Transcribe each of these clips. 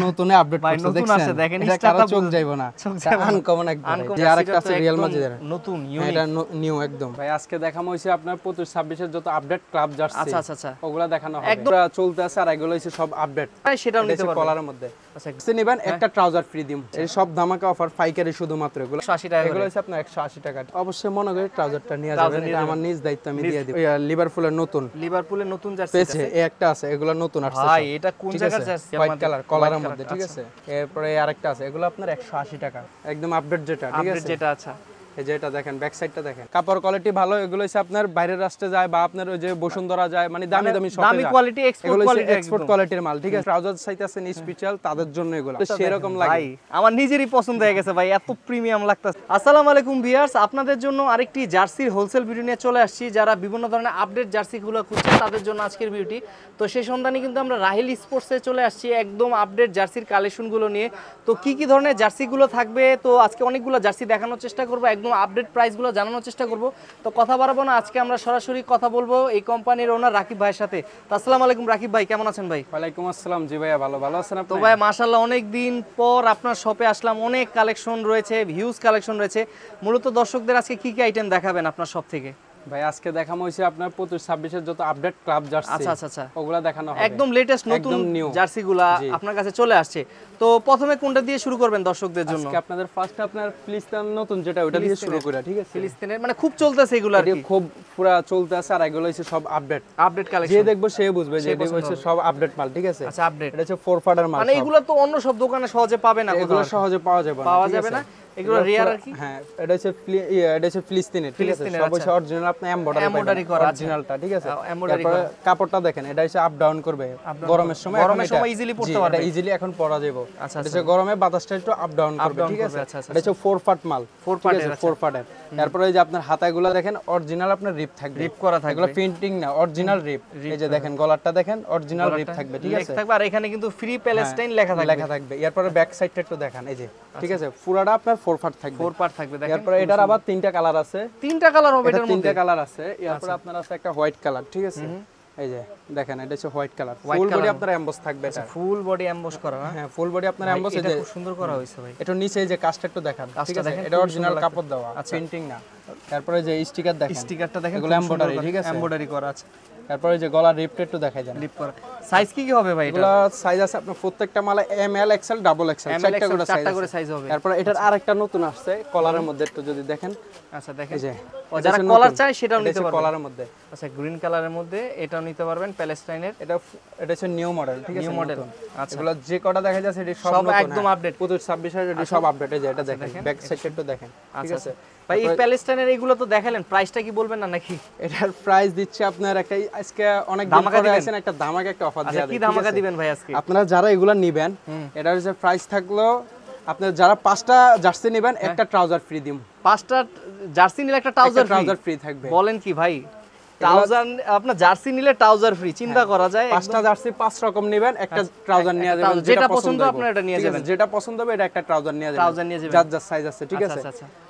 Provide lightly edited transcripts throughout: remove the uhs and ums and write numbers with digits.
নতুনে update করতে দেখছেন দেখেন এটা চোখ যাইবো না আনকমন একদম যে আরেকটা আছে রিয়েল মাজিদের নতুন ইউনিক এটা নিউ একদম ভাই আজকে দেখানো হইছে আপনার 25 26 এর যত আপডেট ক্লাব জার্সি আচ্ছা ওগুলা দেখানো হবে একদম চলতে আছে আর এগুলো হইছে সব আপডেট ভাই সেটাও নিতে পারবেন কলারের মধ্যে আচ্ছা কিছু নেবেন একটা ট্রাউজার ফ্রি দিম এই সব ধামাকা অফার পাইকারি শুধুমাত্র এগুলো 180 টাকা এগুলো হইছে আপনার 180 টাকা অবশ্যই মনে করে ট্রাউজারটা নিয়ে যাবেন এটা আমার নিজ দায়িত্ব আমি দিয়ে দিব লিভারপুলের নতুন জার্সি আছে এই একটা আছে এগুলো নতুন আসছে ভাই এটা কোন জায়গার জার্সি হোয়াইট কালার কলারের মধ্যে ঠিক আছে এরপরে আরেকটা আছে এগুলো আপনার 180 টাকা একদম আপডেট যেটা ঠিক আছে আপডেট যেটা আচ্ছা এই যে এটা দেখেন ব্যাক সাইডটা দেখেন কাপড় কোয়ালিটি ভালো এগুলো হইছে আপনার বাইরের রাষ্ট্রে যায় বা আপনার ওই যে বসুন্ধরা যায় মানে দামি শপে যায় দামি কোয়ালিটি এক্সপোর্ট কোয়ালিটির মাল ঠিক আছে ট্রাউজার সাইজ আছে স্পেশাল তাদের জন্য এগুলো সেরকম লাগে ভাই আমার নিজেরই পছন্দ হয়ে গেছে ভাই এত প্রিমিয়াম লাগতেছে আসসালামু আলাইকুম ভিউয়ার্স আপনাদের জন্য আরেকটি জার্সির হোলসেল ভিডিও নিয়ে চলে আসছি যারা বিভিন্ন ধরনের আপডেট জার্সিগুলো খুঁজছেন তাদের জন্য আজকের ভিডিওটি তো সেই সন্ধানে কিন্তু আমরা রাহিল স্পোর্টসে চলে আসছি একদম আপডেট জার্সির কালেকশনগুলো নিয়ে তো কি ধরনের জার্সিগুলো থাকবে তো আজকে অনেকগুলো জার্সি দেখানোর চেষ্টা করব একদম আপডেট প্রাইসগুলো জানানোর চেষ্টা করব তো কথা বাড়াবো না আজকে আমরা সরাসরি কথা বলবো এই কোম্পানির ওনার রাকিব ভাইয়ের সাথে তো আসসালামু আলাইকুম রাকিব ভাই কেমন আছেন ভাই ওয়ালাইকুম আসসালাম জি ভাইয়া ভালো আছেন আপনি তো ভাই মাশাআল্লাহ অনেক দিন পর আপনার শপে আসলাম অনেক কালেকশন রয়েছে হিউজ কালেকশন রয়েছে মূলত দর্শকদের আজকে কি আইটেম দেখাবেন আপনার শপ থেকে ভাই আজকে দেখানো হইছে আপনার 25 26 এর যত আপডেট ক্লাব জার্সি আচ্ছা ওগুলা দেখানো হবে একদম লেটেস্ট নতুন জার্সিগুলা আপনার কাছে চলে আসছে তো প্রথমে কোনটা দিয়ে শুরু করবেন দর্শকদের জন্য আজকে আপনাদের ফার্স্ট আপনার ফিলিস্তিন নতুন যেটা ওটা দিয়ে শুরু করা ঠিক আছে ফিলিস্তিনের মানে খুব চলতেছে এগুলা আর কি খুব পুরো চলতেছে আর এগুলো হইছে সব আপডেট কালেকশন যে দেখবো সে বুঝবে যে এটা হইছে সব আপডেট মাল ঠিক আছে আচ্ছা আপডেট এটা হচ্ছে ফোর ফাটার মাল মানে এগুলা তো অন্য সব দোকানে সহজে পাবে না এগুলো সহজে পাওয়া যাবে না এগুলো রিয়ার আর কি হ্যাঁ এটা হচ্ছে ফিলিস্তিনের ঠিক আছে সব হচ্ছে অরিজিনাল আপনি এমব্রয়ডারি করা অরিজিনালটা ঠিক আছে তারপরে কাপড়টা দেখেন এটা হচ্ছে আপ ডাউন করবে গরমের সময় ইজিলি পড়তে পারবে এটা ইজিলি এখন পরা যাবে আচ্ছা এটা গরমে বাতাসটা একটু আপ ডাউন করবে ঠিক আছে এটা হচ্ছে ফোর ফাট মাল ফোর ফাটের তারপরে এই যে আপনার হাতাগুলো দেখেন অরিজিনাল আপনার রিপ থাকবে রিপ করা থাকবে এগুলো প্রিন্টিং না অরিজিনাল রিপ এই যে দেখেন গলারটা দেখেন অরিজিনাল রিপ থাকবে ঠিক আছে থাকবে আর এখানে কিন্তু ফ্রি প্যালেস্টাইন লেখা থাকবে এরপর ব্যাক সাইডটা একটু দেখান এই যে ঠিক আছে পুরোটা আপনার ফোর পার্ট থাকবে দেখেন এরপর এটার আবার তিনটা কালার আছে তিনটা কালার হবে এটার মধ্যে তিনটা কালার আছে এরপর আপনার আছে একটা হোয়াইট কালার ঠিক আছে এই যে দেখেন এটা হচ্ছে হোয়াইট কালার ফুল বডি আপনার এমবস থাকবে এটা ফুল বডি এমবস করা হ্যাঁ ফুল বডি আপনার এমবস এই যে খুব সুন্দর করা হয়েছে ভাই এটা নিচে এই যে কাজটা একটু দেখান ঠিক আছে এটা অরিজিনাল কাপড় দেওয়া প্রিন্টিং না তারপরে যে স্টিকার দেখেন স্টিকারটা দেখেন এগুলো এমব্রয়ডারি ঠিক আছে এমব্রয়ডারি করা আছে তারপরে যে গলার রিপটা একটু দেখাই দেন রিপ করা সাইজ কি হবে ভাই এটা এগুলো সাইজ আছে আপনার প্রত্যেকটা মালে M L XL double XL চারটা করে সাইজ হবে তারপর এটার আরেকটা নতুন আসছে কলারের মধ্যে একটু যদি দেখেন আচ্ছা দেখেন যে যারা কলার চায় সেটাও নিতে পারবেন কলারের মধ্যে আচ্ছা গ্রিন কালারের মধ্যে এটাও নিতে পারবেন প্যালেস্টাইনের এটা হচ্ছে নিউ মডেল ঠিক আছে নিউ মডেল আচ্ছা এগুলো যে কটা দেখা যাচ্ছে এটা সব একদম আপডেট 25 26 এর এটা সব আপডেট এই যে এটা দেখেন ব্যাক সাইডটা একটু দেখেন ঠিক আছে ভাই এই প্যালেস্টাইনের এগুলো তো দেখালেন প্রাইসটা কি বলবেন না নাকি এটার প্রাইস দিচ্ছে আপনার একটা আজকে অনেক দিন পরে আছেন একটা ধামাকা একটা অফার দিয়ে কি ধামাকা দিবেন ভাই আজকে আপনারা যারা এগুলো নেবেন এটার যে প্রাইস থাকলো আপনারা যারা 5টা জার্সি নেবেন একটা ট্রাউজার ফ্রি দিম 5টা জার্সি নিলে একটা ট্রাউজার ফ্রি থাকবে বলেন কি ভাই ট্রাউজার আপনার জার্সি নিলে ট্রাউজার ফ্রি চিন্তা করা যায় 5টা জার্সি 5 রকম নেবেন একটা ট্রাউজার নিয়ে যাবেন যেটা পছন্দ আপনারা এটা নিয়ে যাবেন যেটা পছন্দ হবে এটা একটা ট্রাউজার নিয়ে যাবেন যার সাইজ আছে ঠিক আছে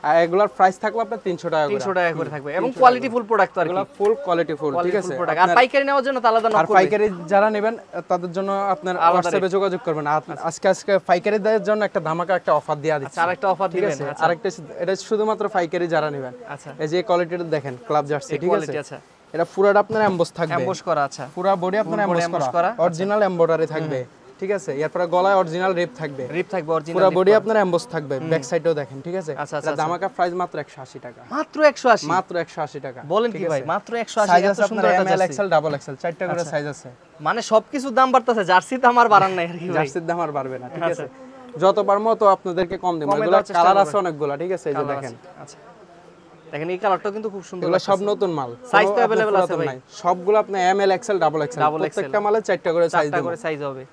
আর এগুলার প্রাইস থাকলো আপনার 300 টাকা করে 300 টাকা করে থাকবে এবং কোয়ালিটি ফুল প্রোডাক্ট তো আর কি ফুল কোয়ালিটি ফুল ঠিক আছে আর পাইকারি নেওয়ার জন্য আলাদা নক করবেন আর পাইকারি যারা নেবেন তাদের জন্য আপনার WhatsApp-এ যোগাযোগ করবেন আজকে পাইকারিদের জন্য একটা ধামাকা একটা অফার দেয়া দিচ্ছি আচ্ছা আরেকটা অফার দিবেন আরেকটা এটা শুধুমাত্র পাইকারি যারা নেবেন আচ্ছা এই যে কোয়ালিটিটা দেখেন ক্লাব জার্সি ঠিক আছে আচ্ছা এটা পুরোটা আপনার এমবস থাকবে এমবস করা আচ্ছা পুরো বডি আপনার এমবস করা অরিজিনাল এমব্রয়ডারি থাকবে ঠিক আছে এরপর গলায় অরিজিনাল রিপ থাকবে অরিজিনাল পুরো বডি আপনার এমবস থাকবে ব্যাক সাইডেও দেখেন ঠিক আছে এটা ধামাকা প্রাইস মাত্র 180 টাকা মাত্র 180 টাকা বলেন কি ভাই মাত্র 180 সাইজ আছে আপনার M L XL double XL চারটা করে সাইজ আছে মানে সবকিছু দাম বাড়তেছে জার্সির দাম আর বাড়ান নাই আর কি ভাই জার্সির দাম আর বাড়বে না ঠিক আছে যতবার মতো আপনাদেরকে কম দেব এগুলো কালার আছে অনেকগুলো ঠিক আছে এই যে দেখেন আচ্ছা দেখেন এই কালারটাও কিন্তু খুব সুন্দর এগুলো সব নতুন মাল সাইজ তো अवेलेबल আছে ভাই সবগুলো আপনি M L XL double XL প্রত্যেকটা মালে চারটা করে সাইজ হবে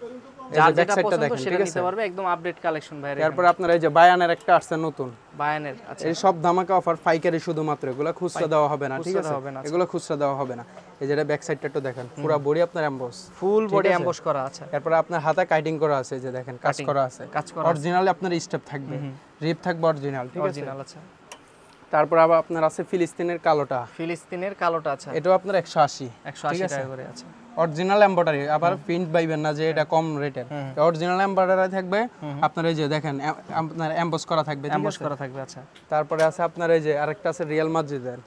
যার যেটা পছন্দ সেটা নিতে পারবে একদম আপডেট কালেকশন ভাই তারপর আপনার এই যে বায়ানের একটা আসছে নতুন বায়ানের আচ্ছা এই সব ধামাকা অফার পাইকারি শুধুমাত্র এগুলো খুচরা দেওয়া হবে না ঠিক আছে এগুলো খুচরা দেওয়া হবে না এই যে ব্যাক সাইডটা একটু দেখেন পুরো বডি আপনার এমবস ফুল বডি এমবস করা আছে তারপর আপনার হাতে কাটিং করা আছে এই যে দেখেন কাজ করা আছে অরিজিনাল আপনার স্টেপ থাকবে রিপ থাকবে অরিজিনাল ঠিক আছে অরিজিনাল আচ্ছা তারপর আবার আপনার আছে ফিলিস্তিনের কালোটা আছে এটাও আপনার 180 টাকা করে আছে অরিজিনাল এমব্রয়ডারি, আবার প্রিন্ট পাইবেন না যে এটা কম রেটের, অরিজিনাল এমব্রয়ডারি থাকবে। আপনার এই যে দেখেন আপনার এমবস করা থাকবে, এমবস করা থাকবে। আচ্ছা, তারপরে আছে আপনার এই যে আরেকটা আছে রিয়াল মাদ্রিদের,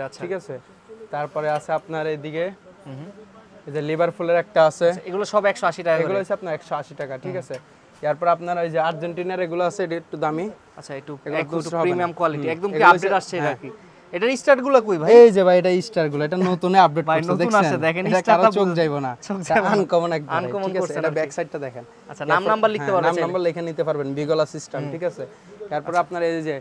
আচ্ছা ঠিক আছে। তারপরে আছে আপনার এইদিকে এই যে লিভারপুলের একটা আছে, এগুলো সব 180 টাকা, এগুলো হচ্ছে আপনার 180 টাকা, ঠিক আছে। এরপর আপনার এই যে আর্জেন্টিনার এগুলো আছে, এটা একটু দামি। আচ্ছা, একটু প্রিমিয়াম কোয়ালিটি, একদম কি আপডেট আসছে এটা কি? এটার স্টার্ট গুলো কই ভাই? এই যে ভাই এটা স্টার গুলো, এটা নতুনে আপডেট করছে, দেখেন এটা কারো চোখ যাইবো না, আনকমন একদম, ঠিক আছে। এটা ব্যাক সাইডটা দেখেন। আচ্ছা, নাম্বার লিখতে পারবেন, নাম নাম্বার লিখে নিতে পারবেন, বিগলা সিস্টেম, ঠিক আছে। তারপর আপনার এই যে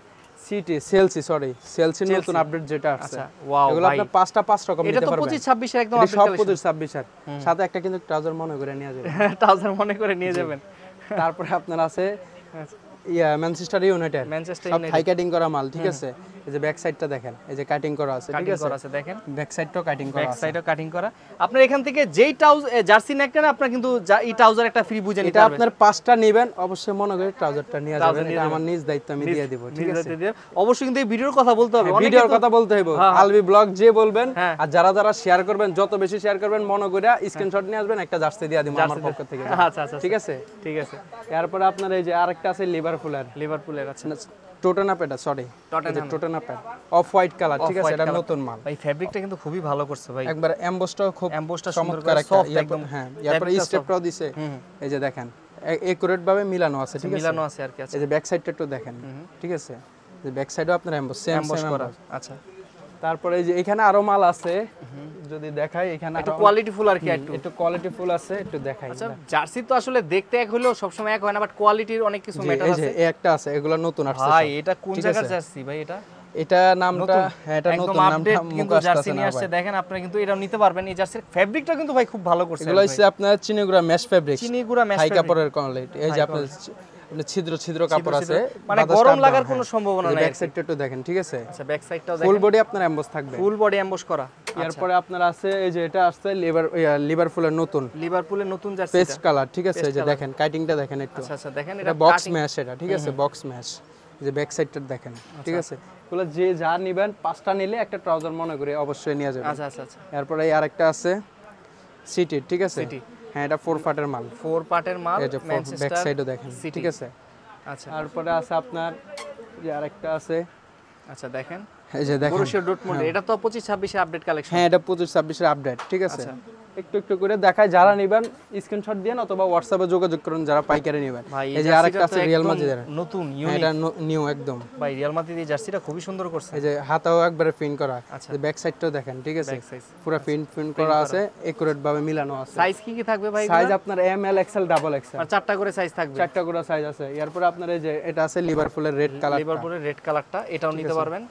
সেলসি নতুন আপডেট যেটা আছে। আচ্ছা, ওয়াও, এগুলো আপনি 5 রকম নিতে পারবেন। এটা তো 25-26 এর একদম আপডেট, সব 25-26 এর সাথে একটা কিন্তু ট্রাউজার মনে করে নিয়ে যাবেন, ট্রাউজার মনে করে নিয়ে যাবেন। তারপরে আপনার আছে ম্যানচেস্টার ইউনাইটেড, সব থাই কাটিং করা মাল, ঠিক আছে। এই যে ব্যাক সাইডটা দেখেন, এই যে কাটিং করা আছে, ঠিক আছে, দেখেন ব্যাক সাইডটাও কাটিং করা আছে, ব্যাক সাইডও কাটিং করা। আপনার এখান থেকে যেই জার্সি নেকটা আপনার কিন্তু এই ট্রাউজার একটা ফ্রি বুঝে নিতে এটা পারবেন। আপনার 5টা নেবেন, অবশ্যই মনে করে ট্রাউজারটা নিয়ে যাবেন, এটা আমার নিজ দায়িত্ব, আমি দিয়ে দেব, ঠিক আছে। অবশ্যই কিন্তু এই ভিডিওর কথা বলতে হবে, ভিডিওর কথা বলতে হবে, আলবি ব্লগ যে বলবেন, আর যারা শেয়ার করবেন, যত বেশি শেয়ার করবেন মনে করে স্ক্রিনশট নিয়ে আসবেন, একটা জার্সি দিয়ে দিব আমার পক্ষ থেকে। আচ্ছা আচ্ছা, ঠিক আছে, ঠিক আছে। এরপর আপনার এই যে আরেকটা আছে লিভারপুলের, আচ্ছা, টোটেনা প্যাড, সরি টোটেনা প্যাড, অফ হোয়াইট কালার, ঠিক আছে। এটা নতুন মাল ভাই, ফেব্রিকটা কিন্তু খুবই ভালো করছে ভাই, একবার এমবসটাও খুব চমৎকার একটা, একদম। হ্যাঁ, এরপর স্টেপটাও দিছে, এই যে দেখেন একুরেট ভাবে মিলানো আছে, ঠিক আছে, মিলানো আছে আর কি। এই যে ব্যাক সাইডটা একটু দেখেন, ঠিক আছে, যে ব্যাক সাইডও আপনার এমবস সেম করা। আচ্ছা, তারপরে এই যে এখানে আরো মাল আছে, যদি দেখাই, এখানে একটু কোয়ালিটি ফুল আর কি, একটু কোয়ালিটি ফুল আছে, একটু দেখাই। আচ্ছা, জার্সি তো আসলে দেখতে এক হলেও সব সময় এক হয় না, বাট কোয়ালিটির অনেক কিছু ম্যাটার আছে। এই যে একটা আছে, এগুলো নতুন আসছে ভাই, এটা কোন জায়গার জার্সি ভাই? এটা নামটা, হ্যাঁ এটা নতুন, নামটা কিন্তু জার্সি নিয়ে আসছে, দেখেন আপনারা কিন্তু এটা নিতে পারবেন। এই জার্সির ফেব্রিকটা কিন্তু ভাই খুব ভালো করছে, এগুলো হচ্ছে আপনার চিনিগুড়া ম্যাশ ফেব্রিক, চিনিগুড়া ম্যাশ হাই কাপড়ের কোয়ালিটি। এই যে আপনার ছিদ্র কাপড় আছে, মানে গরম লাগার কোনো সম্ভাবনা নাই। ব্যাক সাইডটা একটু দেখেন, ঠিক আছে। আচ্ছা, ব্যাক সাইডটাও দেখেন, ফুল বডি আপনার এমবস থাকবে, ফুল বডি এমবস করা। এরপরে আপনার আছে এই যে এটা আসছে লিভারপুলের নতুন জার্সি, পেস্ট কালার, ঠিক আছে। এই যে দেখেন কাটিংটা দেখেন একটু। আচ্ছা, দেখেন এটা বক্স ম্যাশ, এটা ঠিক আছে, বক্স ম্যাশ। এই যে ব্যাক সাইডটা দেখেন, ঠিক আছে। এগুলো যে যা নেবেন, 5টা নিলে একটা ট্রাউজার মনে করে অবশ্যই নিয়ে যাবেন। আচ্ছা আচ্ছা আচ্ছা। এরপরে এই আরেকটা আছে সিটি, ঠিক আছে। হ্যাঁ, এটা 4 পার্টের মাল, 4 পার্টের মাল, এই যে ব্যাক সাইডও দেখেন, ঠিক আছে। আচ্ছা, তারপরে আছে আপনার যে আরেকটা আছে, আচ্ছা দেখেন, এই যে দেখেন বরুশিয়া ডটমন্ড, এটা তো 25-26 এর আপডেট কালেকশন। হ্যাঁ, এটা 25-26 এর আপডেট, ঠিক আছে। একটু করে দেখায়, যারা নেবেন স্ক্রিনশট দেন অথবা হোয়াটসঅ্যাপে যোগাযোগ করুন যারা পাইকারি নেবেন। এই যে আরেকটা আছে রিয়াল মাদ্রিদের, নতুন, এটা নিউ একদম ভাই। রিয়াল মাদ্রিদ এই জার্সিটা খুবই সুন্দর করছে, এই যে হাতাও একবারে প্রিন্ট করা, যে ব্যাক সাইডটাও দেখেন, ঠিক আছে, পুরো প্রিন্ট করা আছে, একুরেট ভাবে মিলানো আছে। সাইজ কি থাকবে ভাই? সাইজ আপনার M L XL double XL, আর 4টা করে সাইজ থাকবে, 4টা করে সাইজ আছে। এরপর আপনার এই যে এটা আছে লিভারপুলের রেড কালারটা, এটাও নিতে পারবেন।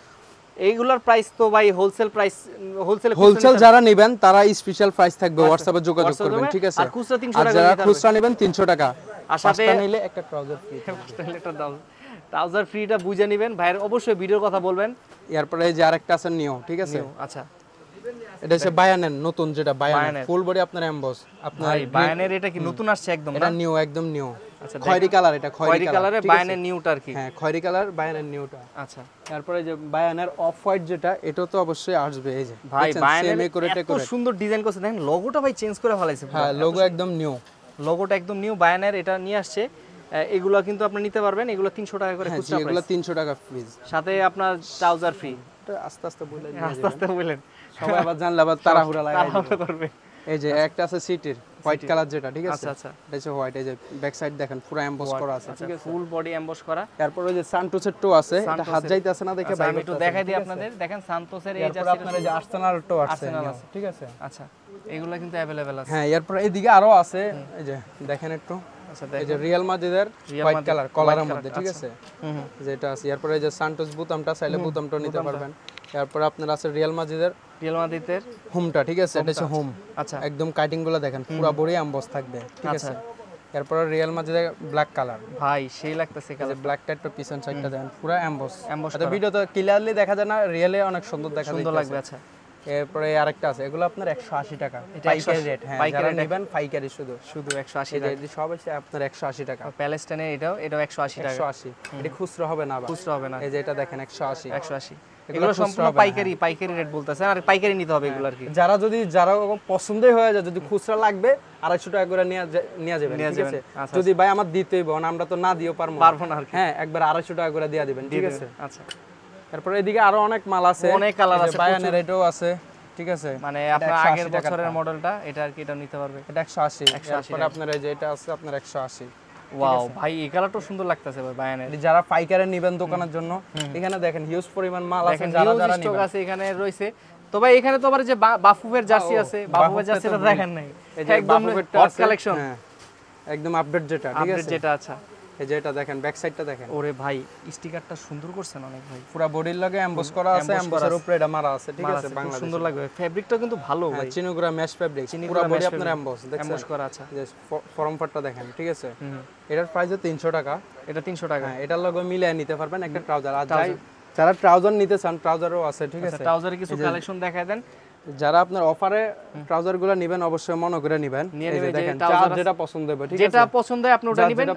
এইগুলোর প্রাইস তো ভাই হোলসেল প্রাইস, হোলসেল যারা নেবেন তারা স্পেশাল প্রাইস থাকবে, হোয়াটসঅ্যাপে যোগাযোগ করবেন, ঠিক আছে। আর খুচরা 300 টাকা, যারা খুচরা নেবেন 300 টাকা, আর সাথে নিলে একটা ট্রাউজার ফ্রি, ট্রাউজার ফ্রিটা বুঝে নেবেন ভাইয়ের, অবশ্যই ভিডিওর কথা বলবেন। এরপরে এই যে আরেকটা আছে নিও, ঠিক আছে। আচ্ছা, এটা হচ্ছে বায়ানের নতুন, যেটা বায়ানের ফুল বডি আপনার এমবস, আপনার বায়ানের এটা কি নতুন আসছে একদম? এটা নিউ, একদম নিউ। আচ্ছা, খয়েরি কালার, এটা খয়েরি কালারে বায়ানের নিউটা আর কি। হ্যাঁ, খয়েরি কালার বায়ানের নিউটা। আচ্ছা, তারপরে যে বায়ানের অফ হোয়াইট যেটা, এটা তো অবশ্যই আসবে। এই যে ভাই বায়ানের এত সুন্দর ডিজাইন করছে, দেখেন লোগোটা ভাই চেঞ্জ করে ফেলাইছে। হ্যাঁ, লোগো একদম নিউ, লোগোটা একদম নিউ, বায়ানের এটা নিয়ে আসছে। এগুলো কিন্তু আপনি নিতে পারবেন, এগুলো 300 টাকা করে খুচরা প্রাইস, এগুলো 300 টাকা ফিজ, সাথে আপনার ট্রাউজার ফ্রি। এটা আস্তে আস্তে বলেন, সবাই আবার জানলে আবার তাড়াহুড়া করবে। এই যে একটা আছে সিটির হোয়াইট কালার যেটা, ঠিক আছে। আচ্ছা আচ্ছা, এটা হচ্ছে হোয়াইট, এই যে ব্যাক সাইড দেখেন পুরো এমবস করা আছে, ঠিক আছে, ফুল বডি এমবস করা। তারপর ওই যে সান্টোসের টো আছে, এটা হাত যাইতাছে না দেখে আমি একটু দেখাই দিই আপনাদের, দেখেন সান্তোসের এই জার্সি, আপনাদের যে আর্সেনাল টো আছে, ঠিক আছে। আচ্ছা, এগুলা কিন্তু अवेलेबल আছে। হ্যাঁ, এরপর এইদিকে আরো আছে, এই যে দেখেন একটু। আচ্ছা, এই যে রিয়াল মাদ্রিদের হোয়াইট কালার কলারের মধ্যে, ঠিক আছে, যেটা আছে। এরপর এই যে সান্টোস বুতামটা চাইলে বুতামটা নিতে পারবেন। এরপর আপনার আছে রিয়াল মাদ্রিদের হোমটা, ঠিক আছে, এটা হচ্ছে হোম। আচ্ছা, একদম কাটিং গুলো দেখেন পুরো বড়ি এমবস থাকবে, ঠিক আছে। এরপর রিয়াল মাদ্রিদের ব্ল্যাক কালার, ভাই সেই লাগতেছে কালার, ব্ল্যাক টাইপের পিছন সাইডটা দেখেন পুরো এমবস। এটা ভিডিওতে ক্লিয়ারলি দেখা যায় না, রিয়েলে অনেক সুন্দর দেখা যায়, সুন্দর লাগবে। আচ্ছা, এরপরে আরেকটা আছে, এগুলো আপনার 180 টাকা পাইকারি রেট। হ্যাঁ, যারা নেবেন পাইকারি শুধু 180 টাকা, এই সব আছে আপনার 180 টাকা। প্যালেস্টাইনের এটাও 180 টাকা, 180। এটা খুচরা হবে না, খুচরা হবে না। এই যে এটা দেখেন 180। এগুলো সম্পূর্ণ পাইকারি রেট বলতেছেন, আর পাইকারি নিতে হবে এগুলো আর কি। যারা পছন্দই হয়ে যায়, যদি খুচরা লাগবে 250 টাকা করে নিয়ে যাবেন, ঠিক আছে? যদি ভাই আমার দিতেই হবে, আমরা তো না দিও পারবো না, হ্যাঁ একবার 250 টাকা করে দিয়ে দিবেন, ঠিক আছে? আচ্ছা, তারপরে এদিকে আরো অনেক মাল আছে, অনেক কালার আছে, বায়ানের এটাও আছে, ঠিক আছে? মানে আপনার আগের বছরের মডেলটা, এটা আর কি, এটা নিতে পারবে, এটা 180। তারপরে আপনার এই যে এটা আছে আপনার 180। ওয়াও ভাই, এই কালারটা সুন্দর লাগতেছে ভাই বায়ানের। যারা পাইকারে নেবেন দোকানের জন্য, এখানে দেখেন হিউজ পরিমাণ মাল আছে, যারা স্টক আছে এখানে রয়েছে। তো ভাই এখানে তো আবার যে বাফুফের জার্সি আছে, বাফুফের জার্সিটা দেখেন নাই, একদম হট কালেকশন, হ্যাঁ একদম আপডেট যেটা, ঠিক আছে? যেটা আচ্ছা, এই যে এটা দেখেন, ব্যাক সাইডটা দেখেন। ওরে ভাই স্টিকারটা সুন্দর করছেন অনেক ভাই, পুরো বডির লগে এমবস করা আছে, এমবসের উপরে এটা মারা আছে, ঠিক আছে? বাংলাদেশ সুন্দর লাগবে, ফেব্রিকটা কিন্তু ভালো ভাই, চিনুগুরা মেশ ফেব্রিক, পুরো বডি আপনার এমবস, দেখছেন এমবস করা আছে, যে ফর্ম পার্টটা দেখেন, ঠিক আছে? এটার প্রাইস 300 টাকা, এটা 300 টাকা। হ্যাঁ, এটার লগে মিলিয়ে নিতে পারবেন একটা ট্রাউজার। আর যারা ট্রাউজার নিতে চান, ট্রাউজারও আছে, ঠিক আছে? ট্রাউজারে কিছু কালেকশন দেখায় দেন। যারা আপনার অফারে ট্রাউজারগুলো নেবেন, অবশ্যই মনে করে নেবেন, এই যে দেখেন যেটা পছন্দ হবে, ঠিক আছে? যেটা পছন্দ হয় আপনি ওটা নেবেন,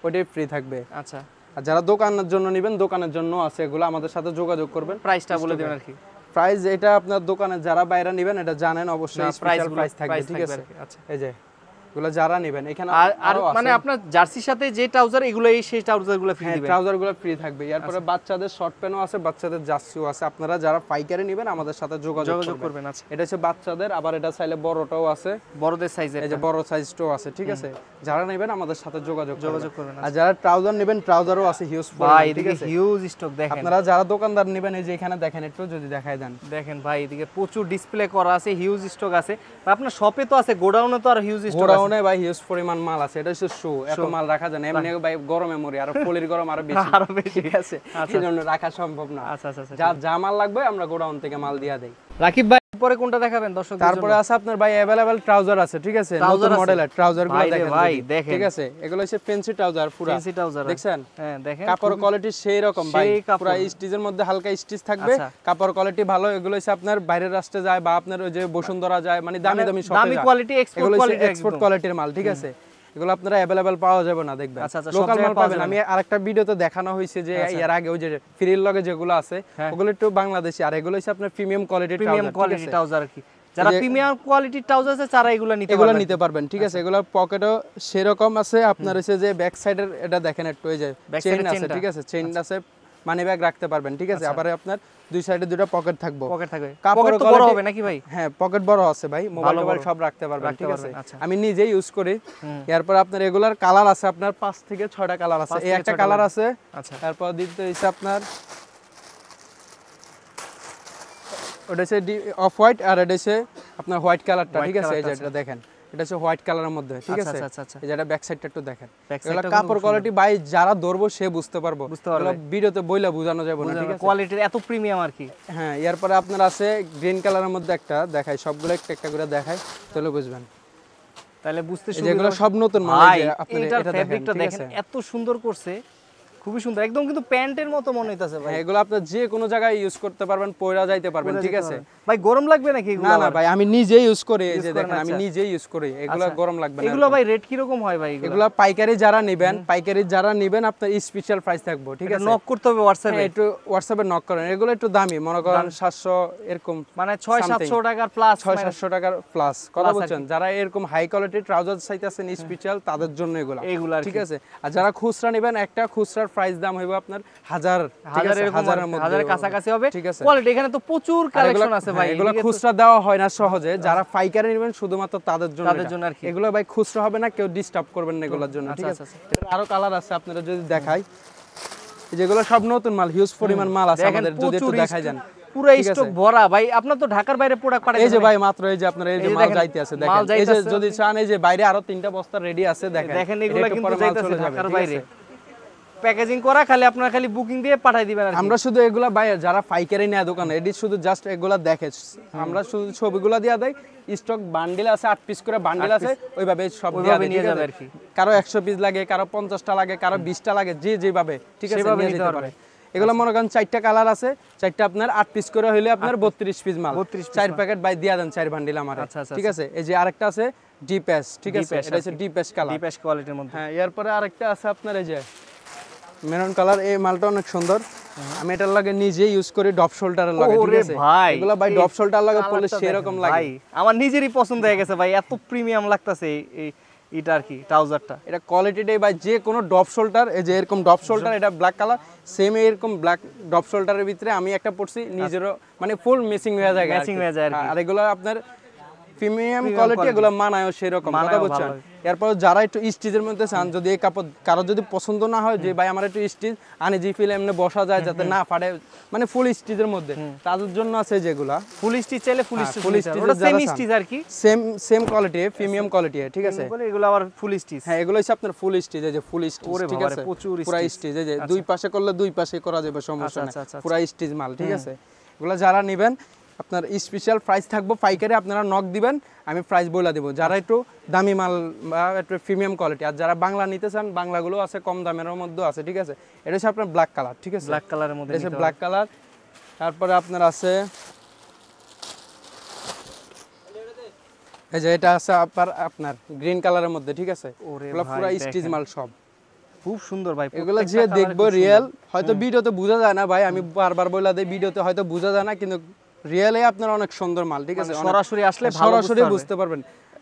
ওটাই ফ্রি থাকবে। আচ্ছা, আর যারা দোকানের জন্য নেবেন, দোকানের জন্য আছে এগুলো, আমাদের সাথে যোগাযোগ করবেন। প্রাইসটা বলে দিবেন আর কি। প্রাইস এটা আপনার দোকানে যারা বাইরে নেবেন এটা জানেন, অবশ্যই স্পেশাল প্রাইস থাকবে, ঠিক আছে? আচ্ছা, এই যে এগুলো যারা নেবেন, এখানে আর মানে আপনার জার্সির সাথে যে ট্রাউজার, এগুলো এই সেই ট্রাউজারগুলো ফ্রি দিবেন, ট্রাউজারগুলো ফ্রি থাকবে। এরপরে বাচ্চাদের শর্ট প্যান্টও আছে, বাচ্চাদের জার্সিও আছে। আপনারা যারা পাইকারি নেবেন আমাদের সাথে যোগাযোগ করবেন। আচ্ছা, এটা হচ্ছে বাচ্চাদের, আবার এটা চাইলে বড়টাও আছে, বড়দের সাইজের, এই যে বড় সাইজটাও আছে, ঠিক আছে? যারা নেবেন আমাদের সাথে যোগাযোগ করবেন। আচ্ছা। আর যারা ট্রাউজার নেবেন, ট্রাউজারও আছে হিউজ ভাই, এদিকে হিউজ স্টক দেখেন। আপনারা যারা দোকানদার নেবেন, এই যে এখানে দেখেন, একটু যদি দেখায় দেন, দেখেন ভাই, এদিকে প্রচুর ডিসপ্লে করা আছে, হিউজ স্টক আছে। আপনার শপে তো আছে, গোডাউনে তো আর হিউজ স্টক আছে, গোডাউনে ভাই হিউজ পরিমাণ মাল আছে। এটা হচ্ছে শো, এত মাল রাখা যায় না এমনি ভাই, গরমে মরি, আর পলির গরম আরো বেশি, ঠিক আছে? এই জন্য রাখা সম্ভব না। আচ্ছা আচ্ছা, যা মাল লাগবে আমরা গোডাউন থেকে মাল দিয়া দেই। রাকিব ভাই, পরে কোনটা দেখাবেন দর্শকদের জন্য? তারপরে আছে আপনার ভাই अवेलेबल ট্রাউজার আছে, ঠিক আছে? নতুন মডেলের ট্রাউজারগুলো দেখেন ভাই, ঠিক আছে? এগুলো হচ্ছে ফ্যান্সি ট্রাউজার, পুরো ফ্যান্সি ট্রাউজার, দেখছেন? হ্যাঁ দেখেন, কাপড় কোয়ালিটি সেই রকম ভাই, পুরো স্টিচের মধ্যে হালকা স্টিচ থাকবে, কাপড় কোয়ালিটি ভালো। এগুলো হচ্ছে আপনার বাইরের রাষ্ট্রে যায় বা আপনার ওই যে বসুন্ধরা যায়, মানে দামি দামি শপে যায়, দামি কোয়ালিটি, এক্সপোর্ট কোয়ালিটির মাল, ঠিক আছে? এগুলো আপনারা अवेलेबल পাওয়া যাবে না, দেখবেন লোকাল মাল পাবেন। আমি আরেকটা ভিডিওতে দেখানো হয়েছে যে এর আগে ওই যে ফ্রির লগে যেগুলো আছে ওগুলো একটু বাংলাদেশি, আর এগুলো হচ্ছে আপনার প্রিমিয়াম কোয়ালিটির ট্রাউজার কি। যারা প্রিমিয়াম কোয়ালিটির ট্রাউজার আছে তারা এগুলো নিতে পারবেন, ঠিক আছে? এগুলোর পকেটও সেরকম আছে, আপনার হচ্ছে যে ব্যাক সাইডের এটা দেখেন একটু, এই যে চেইন আছে, ঠিক আছে? চেইন আছে, মানি ব্যাগ রাখতে পারবেন, ঠিক আছে? আবার আপনার দুই সাইডে দুটো পকেট থাকবে, পকেট তো বড় হবে নাকি ভাই? হ্যাঁ, পকেট বড় আছে ভাই, মোবাইল সব রাখতে পারবেন, ঠিক আছে? আমি নিজেই ইউজ করি। এরপর আপনার রেগুলার কালার আছে, আপনার 5 থেকে 6টা কালার আছে। এই একটা কালার আছে, আচ্ছা। তারপর দিতে হইছে আপনার ওটা হচ্ছে অফ হোয়াইট, আর এটা হচ্ছে আপনার হোয়াইট কালারটা, ঠিক আছে? এই যে এটা দেখেন, এটা হচ্ছে হোয়াইট কালারের মধ্যে, ঠিক আছে? এই যে এটা ব্যাক সাইডটা একটু দেখেন, এগুলা কাপড় কোয়ালিটি ভাই যারা ধরবো সে বুঝতে পারবে, ভিডিওতে বইলা বোঝানো যাবে না, ঠিক আছে? কোয়ালিটির এত প্রিমিয়াম আর কি। হ্যাঁ, এরপরে আপনার আছে গ্রিন কালারের মধ্যে একটা দেখাই, সবগুলো একটা একটা করে দেখাই, তাহলে বুঝবেন, তাহলে বুঝতে সুবিধা। এগুলো সব নতুন মাল, এই যে আপনি এটা ফেব্রিকটা দেখেন, এত সুন্দর করছে, খুবই সুন্দর, একদম কিন্তু প্যান্টের মতো মনে হইতাছে ভাই। এগুলো আপনি যে কোনো জায়গায় ইউজ করতে পারবেন, পয়রা যাইতে পারবেন, ঠিক আছে? ভাই গরম লাগবে নাকি এগুলো? না না ভাই, আমি নিজেই ইউজ করি, এই যে দেখেন আমি নিজেই ইউজ করি, এগুলো গরম লাগবে না। এগুলো ভাই রেট কি রকম হয় ভাই? এগুলো পাইকারি যারা নেবেন আপনার স্পেশাল প্রাইস থাকবে, ঠিক আছে? নক করতে হবে হোয়াটসঅ্যাপে, একটু হোয়াটসঅ্যাপে নক করেন। এগুলো একটু দামি, মনে করেন 700 এরকম, মানে 600-700 টাকার প্লাস, 600-700 টাকার প্লাস, কথা বলছেন? যারা এরকম হাই কোয়ালিটির ট্রাউজার চাইতেছেন স্পেশাল, তাদের জন্য এগুলো, ঠিক আছে? আর যারা খুচরা নেবেন, একটা খুচরার প্রাইস দাম হইবে আপনার 1000, ঠিক আছে? হাজারের কাছাকাছি হবে, কোয়ালিটি। এখানে তো প্রচুর কালেকশন আছে ভাই, এগুলো খুচরা দেওয়া হয় না সহজে। যারা পাইকারি নেবেন শুধুমাত্র তাদের জন্য আর কি। এগুলো ভাই খুচরা হবে না, কেউ ডিস্টার্ব করবেন না এগুলোর জন্য, ঠিক আছে? আরো কালার আছে, আপনারা যদি দেখাই, যেগুলো সব নতুন মাল, হিউজ পরিমাণ মাল আছে আমাদের, যদি একটু দেখাই যান, পুরো স্টক ভরা ভাই। আপনার তো ঢাকার বাইরে প্রোডাক্ট পাঠাই, এই যে ভাই মাত্র এই যে আপনার এই যে মাল যাইতে আছে, দেখেন, এই যে যদি চান এই যে বাইরে আরো 3টা বস্তা রেডি আছে, দেখেন এগুলো কিন্তু যাইতেছে ঢাকার বাইরে, প্যাকেজিং করা, খালি আপনারা খালি বুকিং দিয়ে পাঠাই দিবেন আর কি। আমরা শুধু এগুলা বাইরে যারা পাইকারি নেয় দোকানে, এডি শুধু জাস্ট এগুলা দেখে, আমরা শুধু ছবিগুলা দিয়া দেই, স্টক বান্ডিল আছে, 8 পিস করে বান্ডিল আছে, ওইভাবে সব দিয়া নিয়ে যাবে আর কি। কারো 100 পিস লাগে, কারো 50টা লাগে, কারো 20টা লাগে, যে যেভাবে, ঠিক আছে, নিয়ে যেতে পারে। এগুলো মনে করেন 4টা কালার আছে, 4টা আপনার 8 পিস করে হইলে আপনার 32 পিস মাল, 4 প্যাকেট বাই দিয়া দেন, 4 বান্ডিল আমার, ঠিক আছে? এই যে আরেকটা আছে ডিপএস, ঠিক আছে? এটা হচ্ছে ডিপএস কালার, ডিপএস কোয়ালিটির মধ্যে। হ্যাঁ, এরপরে আরেকটা আছে আপনার এই যে মেরুন কালার, এই মালটা অনেক সুন্দর, আমি এটার লাগে নিজে ইউজ করি ডপ শোল্ডারের লাগে, ঠিক আছে ভাই এগুলা ভাই ডপ শোল্ডার লাগে পরলে সেরকম লাগে ভাই আমার নিজেরই পছন্দ হয়ে গেছে ভাই, এত প্রিমিয়াম লাগতেছে এই এটা আর কি ট্রাউজারটা। এটা কোয়ালিটিটাই ভাই যে কোনো ডপ শোল্ডার, এই যে এরকম ডপ শোল্ডার, এটা ব্ল্যাক কালার সেম এরকম ব্ল্যাক ডপ শোল্ডারের ভিতরে আমি একটা পড়ছি নিজেরও, মানে ফুল মিসিং হয়ে যায় আর এগুলো আপনার প্রিমিয়াম কোয়ালিটি, এগুলো মানায়ও সেরকম, কথা বুঝছেন। এরপর যারা একটু স্টিচের মধ্যে চান, যদি এই কাপড় কারো যদি পছন্দ না হয় যে ভাই আমার একটু স্টিচ আনইজি ফিল এমনি বসা যায় যাতে না ফাটে, মানে ফুল স্টিচের মধ্যে, তাদের জন্য আছে যেগুলা ফুল স্টিচ চাইলে ফুল স্টিচ, ওটা সেম স্টিচ আর কি, সেম কোয়ালিটি প্রিমিয়াম কোয়ালিটি, ঠিক আছে এগুলো আবার ফুল স্টিচ। হ্যাঁ এগুলো হচ্ছে আপনার ফুল স্টিচ, এই যে ফুল স্টিচ, ঠিক আছে পুরো স্টিচ, এই যে দুই পাশে করলে দুই পাশে করা যাবে, সমস্যা নেই, পুরো স্টিচ মাল, ঠিক আছে। এগুলো যারা নেবেন আপনার স্পেশাল প্রাইস থাকবো, পাইকারি আপনারা নক দিবেন, আমি প্রাইস বলে দেবো, যারা একটু দামি মাল বা একটু প্রিমিয়াম কোয়ালিটি। আর যারা বাংলা নিতে চান, বাংলাগুলো আছে কম দামের মধ্যে আছে, ঠিক আছে। এটা হচ্ছে আপনার ব্ল্যাক কালার, ঠিক আছে, ব্ল্যাক কালারের মধ্যে, এটা ব্ল্যাক কালার। তারপরে আপনার আছে এই যে এটা আছে আপনার গ্রিন কালারের মধ্যে, ঠিক আছে, এগুলো পুরো স্টিচ মাল সব, খুব সুন্দর ভাই। এগুলো যে দেখবো রিয়েল, হয়তো ভিডিওতে বোঝা যায় না ভাই, আমি বারবার বলে দেই ভিডিওতে হয়তো বোঝা যায় না, কিন্তু রিয়েলে আপনার অনেক সুন্দর মাল, ঠিক আছে, সরাসরি আসলে সরাসরি বুঝতে পারবেন।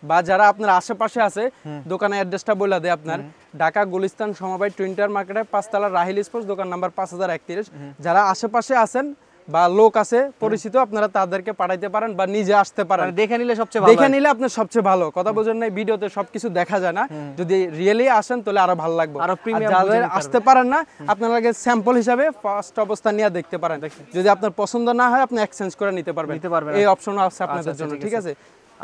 বা যারা আপনার আশেপাশে আছে, দোকানের অ্যাড্রেসটা বলে দেয়, আপনার ঢাকা গুলিস্তান সমবায় টুইন্টার মার্কেটে 5 তলা রাহিল স্পোর্টস, দোকান নাম্বার 5031। যারা আশেপাশে আছেন বা লোক আছে পরিচিত, আপনারা তাদেরকে পাঠাইতে পারেন বা নিজে আসতে পারেন, দেখে নিলে সবচেয়ে ভালো, দেখে নিলে আপনার সবচেয়ে ভালো, কথা বোঝেন না, ভিডিওতে সবকিছু দেখা যায় না, যদি রিয়েলি আসেন তাহলে আরো ভালো লাগবে। আর যাদের আসতে পারেন না, আপনারা আগে স্যাম্পল হিসাবে ফার্স্ট অবস্থা নিয়ে দেখতে পারেন, যদি আপনার পছন্দ না হয় আপনি এক্সচেঞ্জ করে নিতে পারবেন, এই অপশনও আছে আপনাদের জন্য, ঠিক আছে।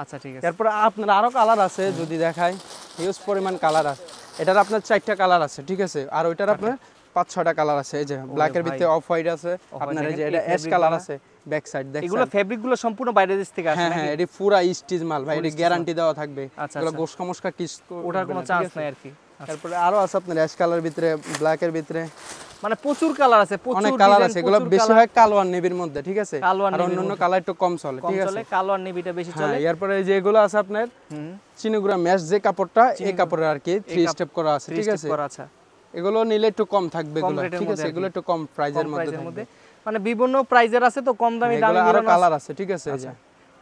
আচ্ছা ঠিক আছে। তারপর আপনার আরো কালার আছে, যদি দেখাই হিউজ পরিমাণ কালার আছে, এটার আপনার 4টা কালার আছে, ঠিক আছে, আর ওইটার আপনার 5-6টা কালার আছে, এই যে ব্ল্যাকের ভিতরে অফ হোয়াইট আছে, আপনার এই যে এটা অ্যাশ কালার আছে, ব্যাক সাইড দেখেন, এগুলো ফেব্রিক গুলো সম্পূর্ণ বাইরে দেশ থেকে আসে নাকি? হ্যাঁ এটা পুরো স্টিচ মাল ভাই, এটা গ্যারান্টি দেওয়া থাকবে, এগুলো গোশ সমস্যা কিস ওটার কোনো চান্স নাই আর কি। তারপর আরো আছে আপনার অ্যাশ কালার ভিতরে, ব্ল্যাকের ভিতরে, মানে প্রচুর কালার আছে, প্রচুর অনেক কালার আছে, এগুলো বেশি হয় কালো আর নেভির মধ্যে, ঠিক আছে, আর অন্যান্য কালার একটু কম চলে, ঠিক আছে, কালো আর নেভিটা বেশি চলে। এরপর এই যে এগুলো আছে আপনার চিনিগুড়া ম্যাশ, যে কাপড়টা এই কাপড়ের আর কি 3 স্টেপ করা আছে, ঠিক আছে, এগুলো নিলে একটু কম থাকবে, এগুলো ঠিক আছে, এগুলো একটু কম প্রাইজের মধ্যে, মানে বিভিন্ন প্রাইজের আছে, তো কম দামি দামি আরো কালার আছে, ঠিক আছে, এই যে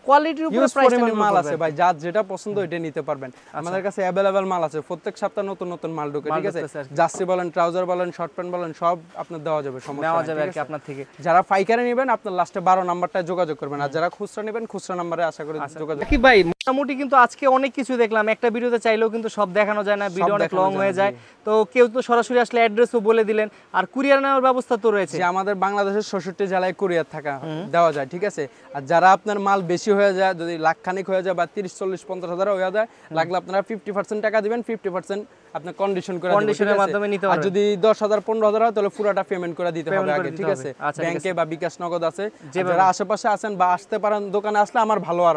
কোয়ালিটির উপরে প্রাইস মাল আছে ভাই, যার যেটা পছন্দ ওইটা নিতে পারবেন, আমাদের কাছে अवेलेबल মাল আছে, প্রত্যেক সপ্তাহে নতুন নতুন মাল ঢোকে, ঠিক আছে, জার্সি বলেন, ট্রাউজার বলেন, শর্ট প্যান্ট বলেন, সব আপনার দেওয়া যাবে, সমস্যা নেওয়া যাবে আর কি আপনার থেকে। যারা পাইকারি নেবেন আপনার লাস্টে 12 নাম্বারটায় যোগাযোগ করবেন, আর যারা খুচরা নেবেন খুচরা নম্বরে আশা করি যোগাযোগ। কি ভাই মোটামুটি কিন্তু আজকে অনেক কিছু দেখলাম, একটা ভিডিওতে চাইলেও কিন্তু সব দেখানো যায় না, ভিডিও অনেক লং হয়ে যায়, তো কেউ তো সরাসরি আসলে অ্যাড্রেসও বলে দিলেন, আর কুরিয়ার নেওয়ার ব্যবস্থা তো রয়েছে, যে আমাদের বাংলাদেশের 66 জেলায় কুরিয়ার দেওয়া যায়, ঠিক আছে। আর যারা আপনার মাল বেশি হয়ে যায়, যদি লাখখানিক হয়ে যায় বা 30-40-50 হাজার হয়ে যায়, লাগলে আপনারা 50% টাকা দিবেন, 50% আপনার কন্ডিশন করে কন্ডিশনের মাধ্যমে নিতে পারবেন। আর যদি 10,000-15,000 হয় তাহলে পুরোটা পেমেন্ট করে দিতে হবে আগে, ঠিক আছে, ব্যাংকে বা বিকাশ নগদ আছে। যারা আশেপাশে আছেন বা আসতে পারেন, দোকানে আসলে আমার ভালো আর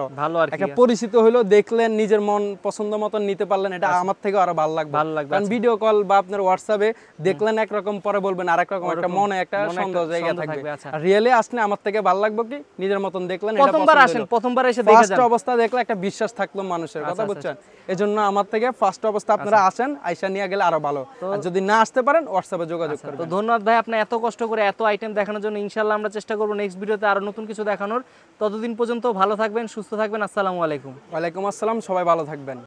একটা পরিচিত হলো, দেখলেন নিজের মন পছন্দ মতন নিতে পারলেন, এটা আমার থেকে আরো ভালো লাগবে, কারণ ভিডিও কল বা আপনার হোয়াটসঅ্যাপে দেখলেন একরকম, পরে বলবেন আরেক রকম, একটা মনে একটা সন্দেহ জায়গা থাকবে। আর রিয়েলি আসলে আমার থেকে ভালো লাগবে কি, নিজের মতন দেখলেন, প্রথমবার আসেন, প্রথমবার এসে দেখে যান, ফার্স্ট অবস্থা দেখলে একটা বিশ্বাস থাকলো মানুষের, কথা বুঝছেন, এজন্য আমার থেকে ফার্স্ট অবস্থা আপনারা আসেন, আইসা নিয়ে গেলে আরো ভালো, আর যদি না আসতে পারেন হোয়াটসঅ্যাপে যোগাযোগ করবেন। তো ধন্যবাদ ভাই, আপনি এত কষ্ট করে এত আইটেম দেখানোর জন্য। ইনশাআল্লাহ আমরা চেষ্টা করব নেক্সট ভিডিওতে আরো নতুন কিছু দেখানোর। ততদিন পর্যন্ত ভালো থাকবেন, সুস্থ থাকবেন। আসসালামু আলাইকুম। ওয়ালাইকুম আসসালাম, সবাই ভালো থাকবেন।